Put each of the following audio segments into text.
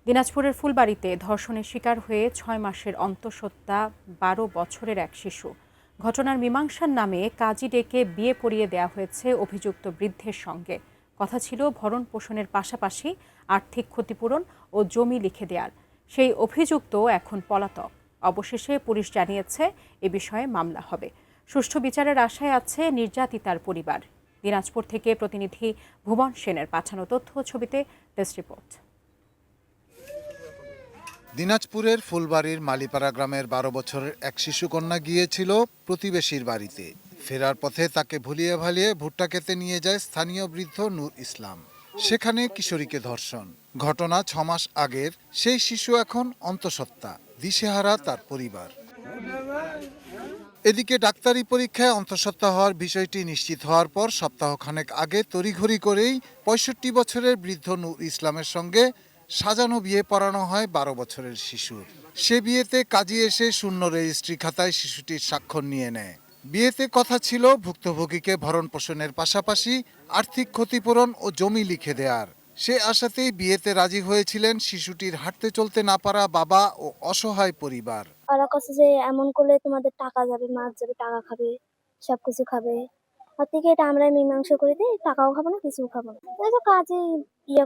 দিনাজপুরের ফুলবাড়ীতে ধর্ষণের শিকার হয়ে ৬ মাসের অন্তঃসত্ত্বা ১২ বছরের এক শিশু। ঘটনার মীমাংসার নামে কাজী ডেকে বিয়ে পড়িয়ে দেওয়া হয়েছে অভিযুক্ত বৃদ্ধের সঙ্গে। কথা ছিল ভরণ পোষণের পাশাপাশি আর্থিক ক্ষতিপূরণ ও জমি লিখে দেওয়ার। সেই অভিযুক্ত এখন পলাতক। অবশেষে পুলিশ জানিয়েছে এ বিষয়ে মামলা হবে। সুষ্ঠু বিচারের আশায় আছে নির্যাতিতার পরিবার। দিনাজপুর থেকে প্রতিনিধি ভুবন সেনের পাঠানো তথ্য ছবিতে ডেস্ক রিপোর্ট। দিনাজপুরের ফুলবাড়ীর মালিপাড়া গ্রামের ১২ বছরের এক শিশুকন্যা গিয়েছিল প্রতিবেশীর বাড়িতে। ফেরার পথে তাকে ভুলিয়ে ভালিয়ে ভুট্টা খেতে নিয়ে যায় স্থানীয় বৃদ্ধ নূর ইসলাম। সেখানে কিশোরীকে ধর্ষণ। ঘটনা ৬ মাস আগের। সেই শিশু এখন অন্তঃসত্ত্বা, দিশেহারা তার পরিবার। এদিকে ডাক্তারি পরীক্ষায় অন্তঃসত্ত্বা হওয়ার বিষয়টি নিশ্চিত হওয়ার পর সপ্তাহখানেক আগে তড়িঘড়ি করেই ৬৫ বছরের বৃদ্ধ নূর ইসলামের সঙ্গে সাজানো বিয়ে পড়ানো হয় ১২ বছরের শিশুর। সে বিয়েতে কাজী এসে শূন্য রেজিস্ট্রি খাতায় শিশুটির স্বাক্ষর নিয়ে নেয়। বিয়েতে কথা ছিল ভুক্তভোগীকে ভরণ পোষণের পাশাপাশি আর্থিক ক্ষতিপূরণ ও জমি লিখে দেওয়ার। সে আশাতেই বিয়েতে রাজি হয়েছিলেন শিশুটির হাঁটতে চলতে না পারা বাবা ও অসহায় পরিবার। ওরা কাছে যে এমন করলে তোমাদের টাকা যাবে, মাছ যাবে, টাকা খাবে, সবকিছু খাবে। আর থেকে এটা আমরা মীমাংসা করে দিই, টাকাও খাবো না, কিছুও খাবো না। এই তো কাজে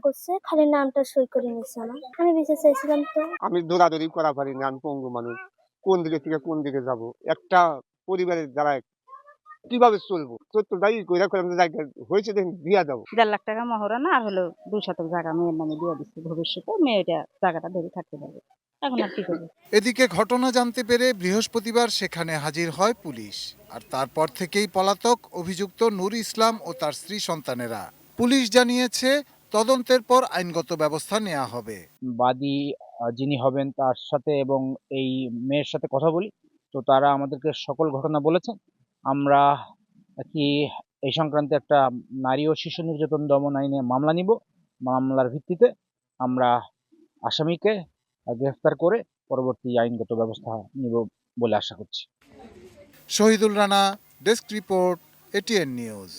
করছে, খালি নামটা সই করে নিচ্ছে। আমি বিশেষ চাইছিলাম তো। আমি দৌড়াদৌড়ি করা পারি না, আমি পঙ্গু মানুষ। কোন দিকে থেকে কোন দিকে যাব? একটা পরিবারের দ্বারা কিভাবে চলবো? চতুর্দাই কইরা হয়েছে দেখুন দিয়া দেবো। ১.৫ লাখ টাকা মহরানা আর হলো ২ শতক জায়গা মেয়ের নামে দিয়ে দিচ্ছি। ভবিষ্যতে মেয়েটা জায়গাটা ধরে থাকতে পারবে। এখন আর কি করবো? এদিকে ঘটনা জানতে পেরে বৃহস্পতিবার সেখানে হাজির হয় পুলিশ। আর তারপর থেকেই পলাতক অভিযুক্ত নূর ইসলাম ও তার স্ত্রী সন্তানেরা। পুলিশ জানিয়েছে তদন্তের পর আইনগত ব্যবস্থা নেওয়া হবে। বাদী যিনি হবেন তার সাথে এবং এই মেয়ের সাথে কথা বলি, তো তারা আমাদেরকে সকল ঘটনা বলেছেন। আমরা কি এই সংক্রান্তে একটা নারী ও শিশু নির্যাতন দমন আইনে মামলা নিব। মামলার ভিত্তিতে আমরা আসামিকে গ্রেফতার করে পরবর্তী আইনগত ব্যবস্থা নিব বলে আশা করছি। Shahidul Rana, desk report, ATN news.